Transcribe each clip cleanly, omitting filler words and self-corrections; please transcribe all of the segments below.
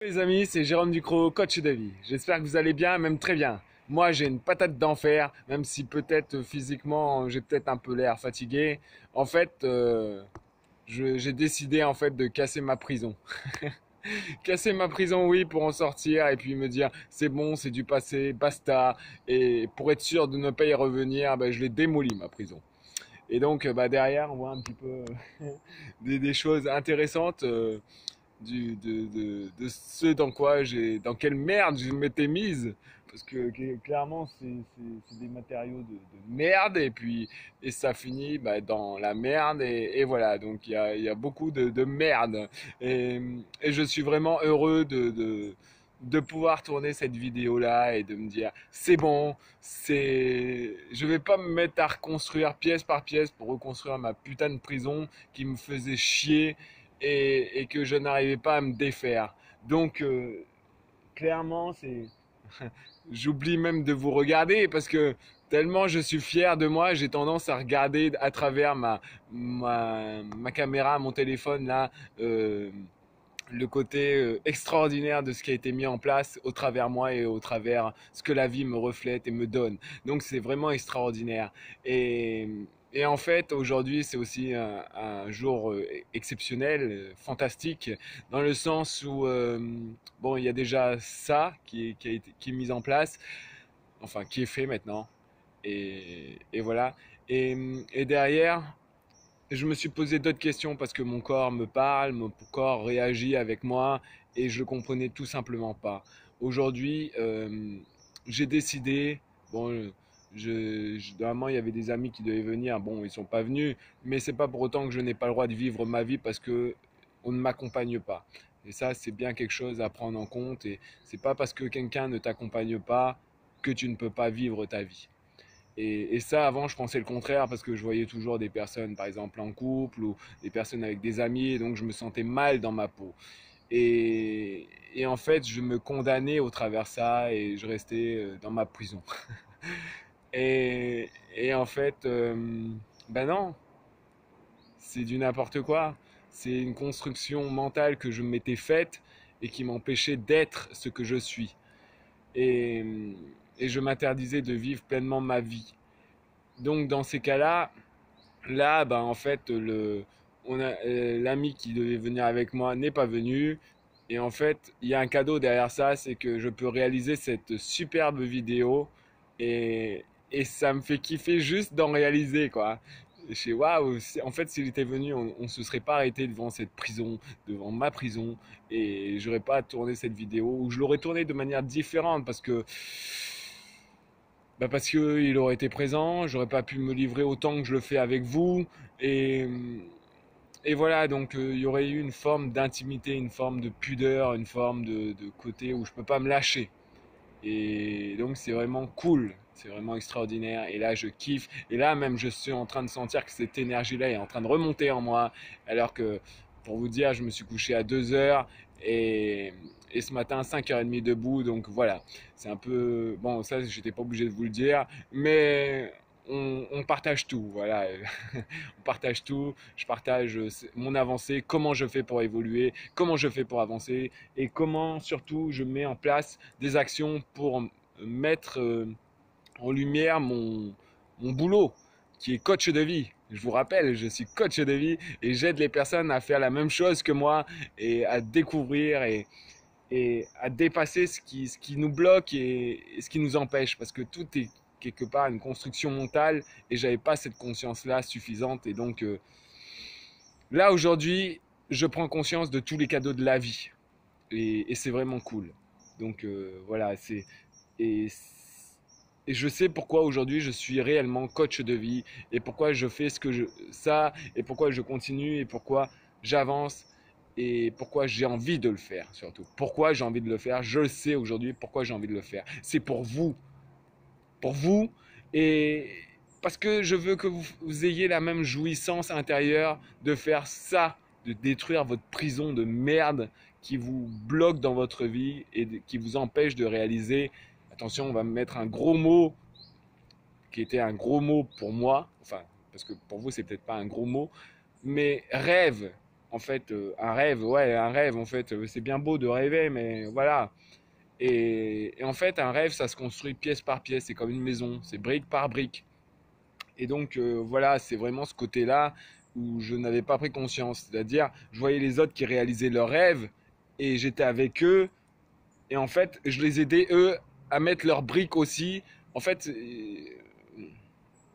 Les amis, c'est Jérôme Ducrot, coach de vie. J'espère que vous allez bien, même très bien. Moi, j'ai une patate d'enfer, même si peut-être physiquement, j'ai peut-être un peu l'air fatigué. En fait, j'ai décidé en fait de casser ma prison. Casser ma prison, oui, pour en sortir et puis me dire c'est bon, c'est du passé, basta. Et pour être sûr de ne pas y revenir, ben, je l'ai démoli ma prison. Et donc, derrière, on voit un petit peu des choses intéressantes. De ce dans quoi dans quelle merde je m'étais mise. Parce que clairement, c'est des matériaux de merde et ça finit dans la merde et voilà. Donc il y a beaucoup de merde. Et je suis vraiment heureux de pouvoir tourner cette vidéo là et de me dire c'est bon, je vais pas me mettre à reconstruire pièce par pièce pour reconstruire ma putain de prison qui me faisait chier et que je n'arrivais pas à me défaire. Donc, clairement, j'oublie même de vous regarder parce que tellement je suis fier de moi, j'ai tendance à regarder à travers ma caméra, mon téléphone là, le côté extraordinaire de ce qui a été mis en place au travers moi et au travers ce que la vie me reflète et me donne. Donc c'est vraiment extraordinaire. Et, et en fait, aujourd'hui, c'est aussi un jour exceptionnel, fantastique, dans le sens où, bon, il y a déjà ça qui est mis en place, enfin, qui est fait maintenant. Et voilà. Et derrière, je me suis posé d'autres questions parce que mon corps me parle, mon corps réagit avec moi et je ne comprenais tout simplement pas. Aujourd'hui, j'ai décidé, bon, normalement il y avait des amis qui devaient venir, bon ils ne sont pas venus, mais c'est pas pour autant que je n'ai pas le droit de vivre ma vie parce que on ne m'accompagne pas. Et ça c'est bien quelque chose à prendre en compte et c'est pas parce que quelqu'un ne t'accompagne pas que tu ne peux pas vivre ta vie. Et ça, avant, je pensais le contraire parce que je voyais toujours des personnes, par exemple, en couple ou des personnes avec des amis, et donc je me sentais mal dans ma peau. Et en fait, je me condamnais au travers ça et je restais dans ma prison. Et en fait, ben non, c'est du n'importe quoi. C'est une construction mentale que je m'étais faite et qui m'empêchait d'être ce que je suis. Et, et je m'interdisais de vivre pleinement ma vie. Donc dans ces cas-là, là, bah, en fait, l'ami qui devait venir avec moi n'est pas venu. Et en fait, il y a un cadeau derrière ça, c'est que je peux réaliser cette superbe vidéo et ça me fait kiffer juste d'en réaliser, quoi. Je sais, waouh, en fait, s'il était venu, on se serait pas arrêté devant cette prison, devant ma prison, et j'aurais pas tourné cette vidéo, ou je l'aurais tournée de manière différente parce que il aurait été présent, j'aurais pas pu me livrer autant que je le fais avec vous et et voilà donc il y aurait eu une forme d'intimité, une forme de pudeur, une forme de côté où je peux pas me lâcher et donc c'est vraiment cool, c'est vraiment extraordinaire et là je kiffe et là même je suis en train de sentir que cette énergie là est en train de remonter en moi alors que pour vous dire je me suis couché à 2 heures et, et ce matin 5h30 debout donc voilà c'est un peu bon ça j'étais pas obligé de vous le dire mais on partage tout voilà on partage tout je partage mon avancée comment je fais pour évoluer comment je fais pour avancer et comment surtout je mets en place des actions pour mettre en lumière mon boulot qui est coach de vie. Je vous rappelle, je suis coach de vie et j'aide les personnes à faire la même chose que moi et à découvrir et à dépasser ce qui nous bloque et ce qui nous empêche parce que tout est quelque part une construction mentale et j'avais pas cette conscience là suffisante et donc là aujourd'hui je prends conscience de tous les cadeaux de la vie et c'est vraiment cool. Donc voilà, et, et je sais pourquoi aujourd'hui je suis réellement coach de vie et pourquoi je fais ça et pourquoi je continue et pourquoi j'avance et pourquoi j'ai envie de le faire surtout. Pourquoi j'ai envie de le faire, je le sais aujourd'hui pourquoi j'ai envie de le faire. C'est pour vous et parce que je veux que vous ayez la même jouissance intérieure de faire ça, de détruire votre prison de merde qui vous bloque dans votre vie et qui vous empêche de réaliser. Attention, on va me mettre un gros mot qui était un gros mot pour moi, enfin, parce que pour vous, c'est peut-être pas un gros mot, mais rêve. en fait, un rêve, ouais, un rêve, en fait, c'est bien beau de rêver, mais voilà. Et en fait, un rêve, ça se construit pièce par pièce, c'est comme une maison, c'est brique par brique. Et donc, voilà, c'est vraiment ce côté-là où je n'avais pas pris conscience. C'est-à-dire, je voyais les autres qui réalisaient leurs rêves et j'étais avec eux. Et en fait, je les aidais, eux, à mettre leurs briques aussi. En fait,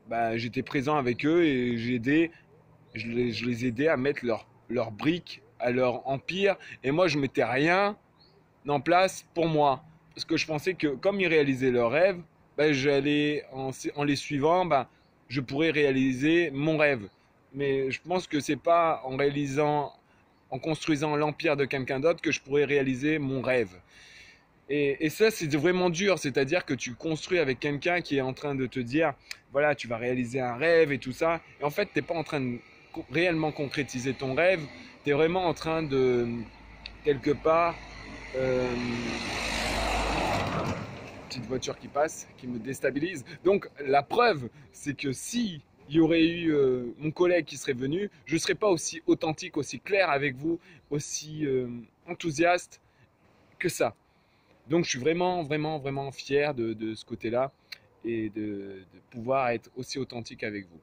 bah, j'étais présent avec eux et je les aidais à mettre leurs briques à leur empire. Et moi, je mettais rien en place pour moi. Parce que je pensais que comme ils réalisaient leurs rêves, bah, en les suivant, bah, je pourrais réaliser mon rêve. Mais je pense que c'est pas en construisant l'empire de quelqu'un d'autre que je pourrais réaliser mon rêve. Et ça, c'est vraiment dur, c'est-à-dire que tu construis avec quelqu'un qui est en train de te dire, voilà, tu vas réaliser un rêve et tout ça. Et en fait, tu n'es pas en train de réellement concrétiser ton rêve, tu es vraiment en train de, quelque part, euh, petite voiture qui passe, qui me déstabilise. Donc la preuve, c'est que si il y aurait eu mon collègue qui serait venu, je ne serais pas aussi authentique, aussi clair avec vous, aussi enthousiaste que ça. Donc je suis vraiment, vraiment, vraiment fier de ce côté-là et de pouvoir être aussi authentique avec vous.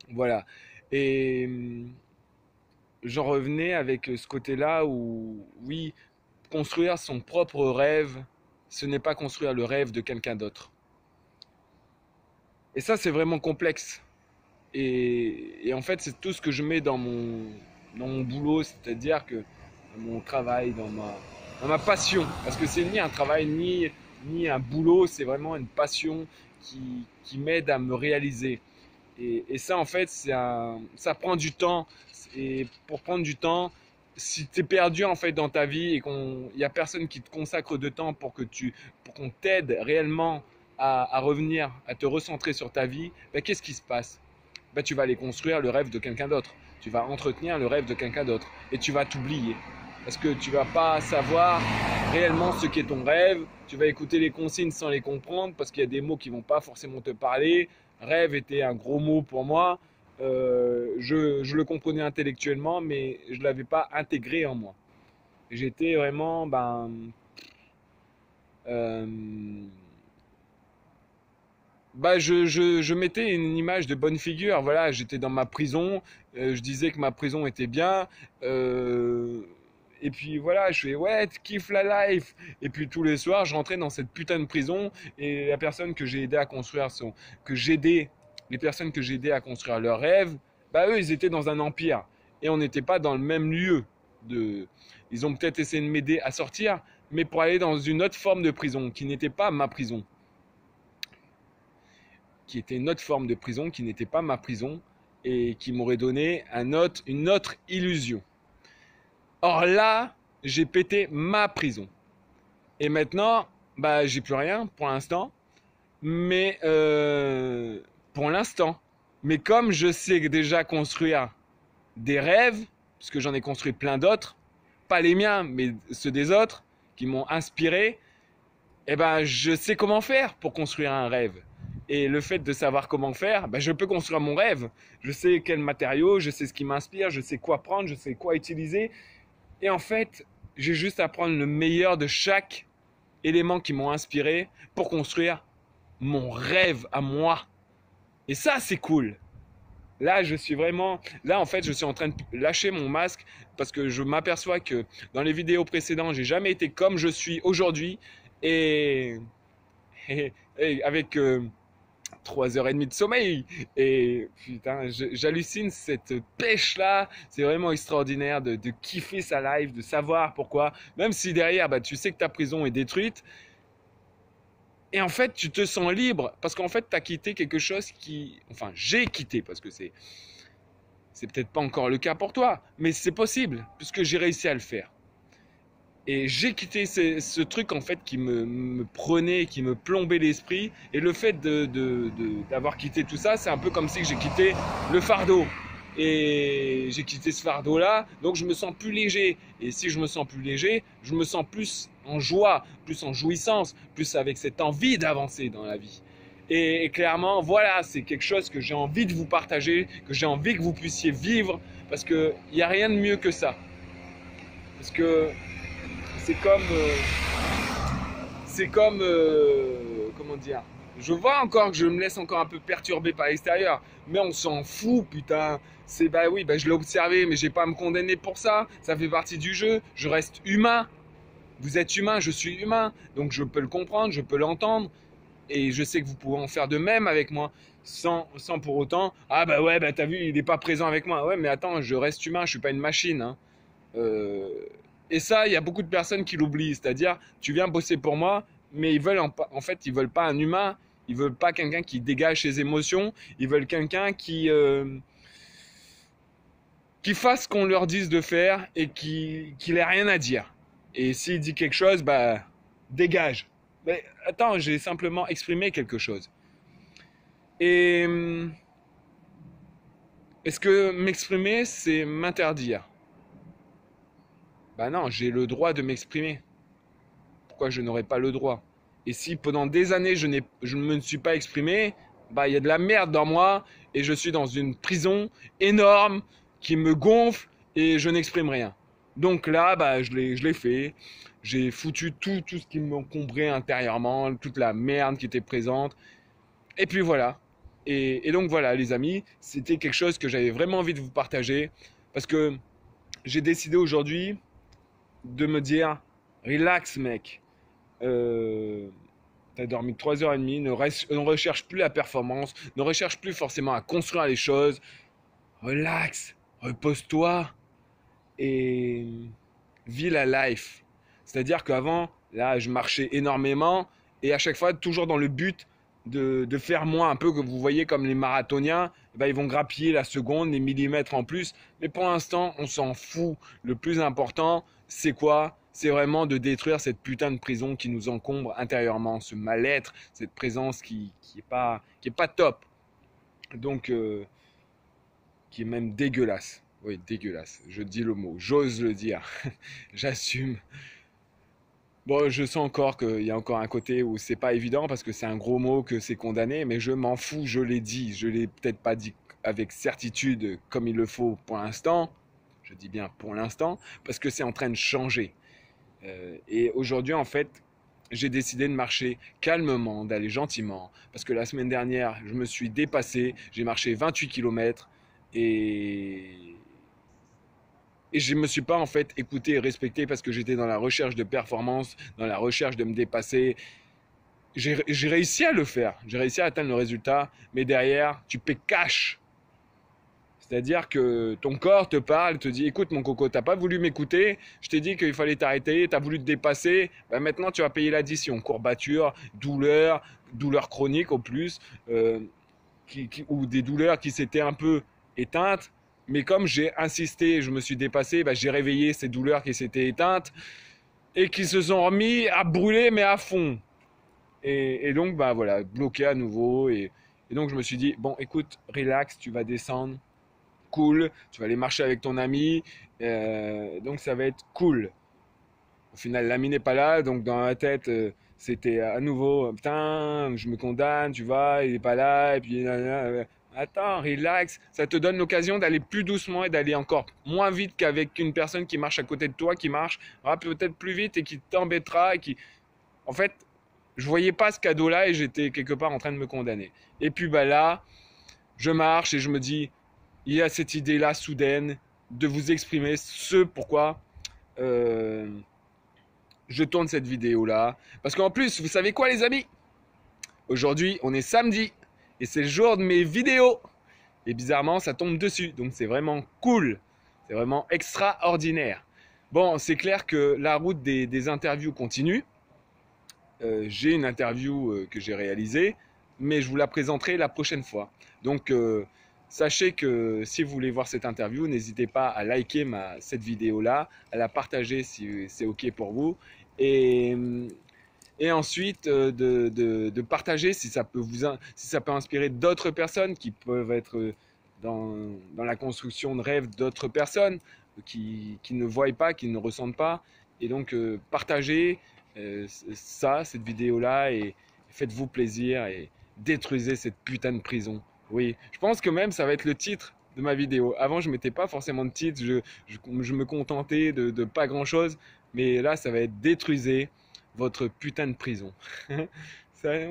Voilà. Et j'en revenais avec ce côté-là où, oui, construire son propre rêve, ce n'est pas construire le rêve de quelqu'un d'autre. Et ça, c'est vraiment complexe. Et en fait, c'est tout ce que je mets dans mon boulot, c'est-à-dire que dans mon travail, dans ma passion. Parce que c'est ni un travail, ni un boulot, c'est vraiment une passion qui m'aide à me réaliser. Et ça, en fait, ça prend du temps. Et pour prendre du temps, si tu es perdu en fait dans ta vie et qu'il n'y a personne qui te consacre de temps pour qu'on t'aide réellement à revenir, à te recentrer sur ta vie, ben, qu'est-ce qui se passe? Ben, tu vas aller construire le rêve de quelqu'un d'autre. Tu vas entretenir le rêve de quelqu'un d'autre. Et tu vas t'oublier. Parce que tu vas pas savoir réellement ce qu'est ton rêve. Tu vas écouter les consignes sans les comprendre parce qu'il y a des mots qui vont pas forcément te parler. Rêve était un gros mot pour moi. Je le comprenais intellectuellement, mais je ne l'avais pas intégré en moi. J'étais vraiment, euh, je mettais une image de bonne figure. Voilà, j'étais dans ma prison, je disais que ma prison était bien. Et puis voilà, je fais ouais, kiffe la life. Et puis tous les soirs, je rentrais dans cette putain de prison et la personne que j'ai aidé à construire que j'aidais, les personnes que j'ai aidé à construire leurs rêves, bah eux, ils étaient dans un empire et on n'était pas dans le même lieu. Ils ont peut-être essayé de m'aider à sortir, mais pour aller dans une autre forme de prison qui n'était pas ma prison, qui était une autre forme de prison, qui n'était pas ma prison et qui m'aurait donné une autre illusion. Or là, j'ai pété ma prison. Et maintenant, bah, j'ai plus rien pour l'instant. Mais pour l'instant. Mais comme je sais déjà construire des rêves, parce que j'en ai construit plein d'autres, pas les miens, mais ceux des autres, qui m'ont inspiré, eh ben, je sais comment faire pour construire un rêve. Et le fait de savoir comment faire, ben, je peux construire mon rêve. Je sais quels matériaux, je sais ce qui m'inspire, je sais quoi prendre, je sais quoi utiliser. Et en fait, j'ai juste à prendre le meilleur de chaque élément qui m'ont inspiré pour construire mon rêve à moi. Et ça, c'est cool. Là, en fait, je suis en train de lâcher mon masque parce que je m'aperçois que dans les vidéos précédentes, j'ai jamais été comme je suis aujourd'hui. Et avec 3h30 de sommeil. Et putain, j'hallucine cette pêche-là. C'est vraiment extraordinaire de kiffer sa life, de savoir pourquoi. Même si derrière, bah, tu sais que ta prison est détruite. Et en fait, tu te sens libre parce qu'en fait, tu as quitté quelque chose qui... Enfin, j'ai quitté parce que c'est peut-être pas encore le cas pour toi. Mais c'est possible puisque j'ai réussi à le faire. Et j'ai quitté ce truc en fait qui me prenait, qui me plombait l'esprit. Et le fait d'avoir quitté tout ça, c'est un peu comme si j'ai quitté le fardeau. Et j'ai quitté ce fardeau-là, donc je me sens plus léger. Et si je me sens plus léger, je me sens plus en joie, plus en jouissance, plus avec cette envie d'avancer dans la vie. Et clairement, voilà, c'est quelque chose que j'ai envie de vous partager, que j'ai envie que vous puissiez vivre, Parce qu'il n'y a rien de mieux que ça. Parce que c'est comme... comment dire, je vois encore que je me laisse encore un peu perturber par l'extérieur, mais on s'en fout, putain. C'est bah oui, bah je l'ai observé, mais j'ai pas à me condamner pour ça. Ça fait partie du jeu. Je reste humain. Vous êtes humain, je suis humain, donc je peux le comprendre, je peux l'entendre, et je sais que vous pouvez en faire de même avec moi, sans pour autant, ah bah ouais, bah t'as vu, il n'est pas présent avec moi. Ouais, mais attends, je reste humain, je suis pas une machine, hein. Euh, et ça, il y a beaucoup de personnes qui l'oublient, c'est-à-dire, tu viens bosser pour moi, mais ils veulent en fait, ils veulent pas un humain, ils veulent pas quelqu'un qui dégage ses émotions, ils veulent quelqu'un qui fasse ce qu'on leur dise de faire et qui n'ait rien à dire. Et s'il dit quelque chose, bah, dégage. Mais attends, j'ai simplement exprimé quelque chose. Et est-ce que m'exprimer, c'est m'interdire? Bah non, j'ai le droit de m'exprimer. Pourquoi je n'aurais pas le droit? Et si pendant des années je ne me suis pas exprimé, bah il y a de la merde dans moi et je suis dans une prison énorme qui me gonfle et je n'exprime rien. Donc là, bah je l'ai fait. J'ai foutu tout ce qui m'encombrait intérieurement, toute la merde qui était présente. Et puis voilà. Et donc voilà, les amis, c'était quelque chose que j'avais vraiment envie de vous partager parce que j'ai décidé aujourd'hui de me dire, relax mec, t'as dormi 3h30, ne recherche plus la performance, ne recherche plus forcément à construire les choses. Relax, repose-toi et vis la life. C'est-à-dire qu'avant, là, je marchais énormément et à chaque fois, toujours dans le but de faire moins, un peu que vous voyez comme les marathoniens, ben, ils vont grappiller la seconde, les millimètres en plus. Mais pour l'instant, on s'en fout. Le plus important, c'est quoi? C'est vraiment de détruire cette putain de prison qui nous encombre intérieurement, ce mal-être, cette présence qui est pas top. Donc, qui est même dégueulasse. Oui, dégueulasse. Je dis le mot, j'ose le dire. J'assume. Bon, je sens encore qu'il y a encore un côté où c'est pas évident parce que c'est un gros mot, que c'est condamné, mais je m'en fous, je l'ai dit. Je l'ai peut-être pas dit avec certitude comme il le faut pour l'instant. Je dis bien pour l'instant, parce que c'est en train de changer. Et aujourd'hui, en fait, j'ai décidé de marcher calmement, d'aller gentiment, parce que la semaine dernière, je me suis dépassé, j'ai marché 28 km et je ne me suis pas en fait écouté et respecté parce que j'étais dans la recherche de performance, dans la recherche de me dépasser. J'ai réussi à le faire, j'ai réussi à atteindre le résultat, mais derrière, tu paies cash. C'est-à-dire que ton corps te parle, te dit écoute mon coco, t'as pas voulu m'écouter, je t'ai dit qu'il fallait t'arrêter, t'as voulu te dépasser, ben maintenant tu vas payer l'addition, courbature, douleur chronique au plus, ou des douleurs qui s'étaient un peu éteintes, mais comme j'ai insisté, je me suis dépassé, ben j'ai réveillé ces douleurs qui s'étaient éteintes et qui se sont remis à brûler mais à fond. Et donc ben voilà, bloqué à nouveau et donc je me suis dit bon écoute, relax, tu vas descendre cool, tu vas aller marcher avec ton ami, donc ça va être cool. Au final, l'ami n'est pas là, donc dans ma tête, c'était à nouveau, putain, je me condamne, tu vois, il n'est pas là, et puis, attends, relax, ça te donne l'occasion d'aller plus doucement et d'aller encore moins vite qu'avec une personne qui marche à côté de toi, qui marche peut-être plus vite et qui t'embêtera, et qui, en fait, je voyais pas ce cadeau-là et j'étais quelque part en train de me condamner. Et puis bah là, je marche et je me dis, il y a cette idée-là soudaine de vous exprimer ce pourquoi je tourne cette vidéo-là. Parce qu'en plus, vous savez quoi les amis? Aujourd'hui, on est samedi et c'est le jour de mes vidéos. Et bizarrement, ça tombe dessus. Donc c'est vraiment cool. C'est vraiment extraordinaire. Bon, c'est clair que la route des interviews continue. J'ai une interview que j'ai réalisée, mais je vous la présenterai la prochaine fois. Donc, sachez que si vous voulez voir cette interview, n'hésitez pas à liker cette vidéo-là, à la partager si c'est OK pour vous. Et, et ensuite, de partager si ça peut si ça peut inspirer d'autres personnes qui peuvent être dans la construction de rêves d'autres personnes qui ne voient pas, qui ne ressentent pas. Et donc, partagez cette vidéo-là et faites-vous plaisir et détruisez cette putain de prison. Oui, je pense que même ça va être le titre de ma vidéo. Avant, je mettais pas forcément de titre, je me contentais de pas grand-chose. Mais là, ça va être détruisez votre putain de prison. Ouais,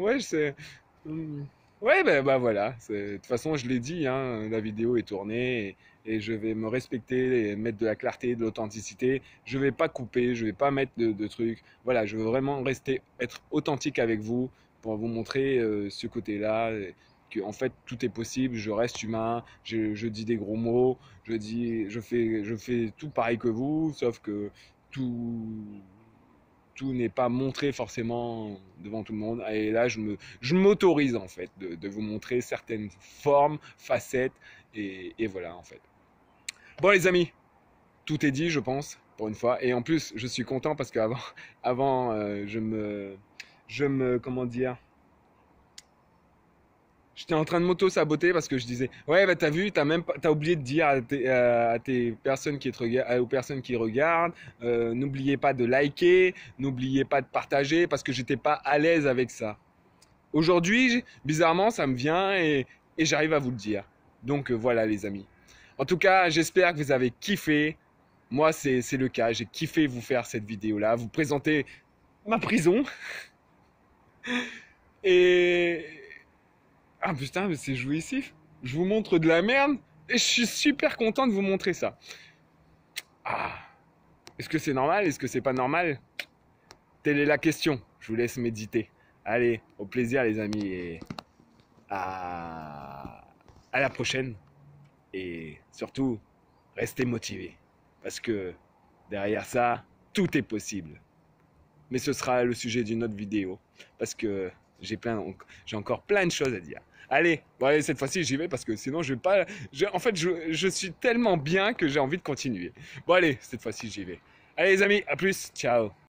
ouais, bah voilà. De toute façon, je l'ai dit, hein, la vidéo est tournée et je vais me respecter et mettre de la clarté, de l'authenticité. Je vais pas couper, je vais pas mettre de trucs. Voilà, je veux vraiment être authentique avec vous pour vous montrer ce côté-là. Que, en fait, tout est possible. Je reste humain. Je dis des gros mots. Je fais tout pareil que vous, sauf que tout tout n'est pas montré forcément devant tout le monde. Et là, je m'autorise en fait de vous montrer certaines formes, facettes, et voilà en fait. Bon les amis, tout est dit je pense, pour une fois. Et en plus, je suis content parce qu'avant comment dire, j'étais en train de m'auto-saboter parce que je disais, ouais, bah t'as vu, t'as oublié de dire à tes personnes aux personnes qui regardent, n'oubliez pas de liker, n'oubliez pas de partager parce que j'étais pas à l'aise avec ça. Aujourd'hui, bizarrement, ça me vient et j'arrive à vous le dire. Donc voilà les amis. En tout cas, j'espère que vous avez kiffé. Moi, c'est le cas. J'ai kiffé vous faire cette vidéo-là, vous présenter ma prison. Et, ah putain, mais c'est jouissif. Je vous montre de la merde et je suis super content de vous montrer ça. Ah, est-ce que c'est normal? Est-ce que c'est pas normal? Telle est la question. Je vous laisse méditer. Allez, au plaisir les amis et à la prochaine. Et surtout, restez motivés. Parce que derrière ça, tout est possible. Mais ce sera le sujet d'une autre vidéo. Parce que j'ai encore plein de choses à dire. Allez, bon allez, cette fois-ci j'y vais parce que sinon je vais pas. En fait, je suis tellement bien que j'ai envie de continuer. Bon allez, cette fois-ci j'y vais. Allez les amis, à plus, ciao.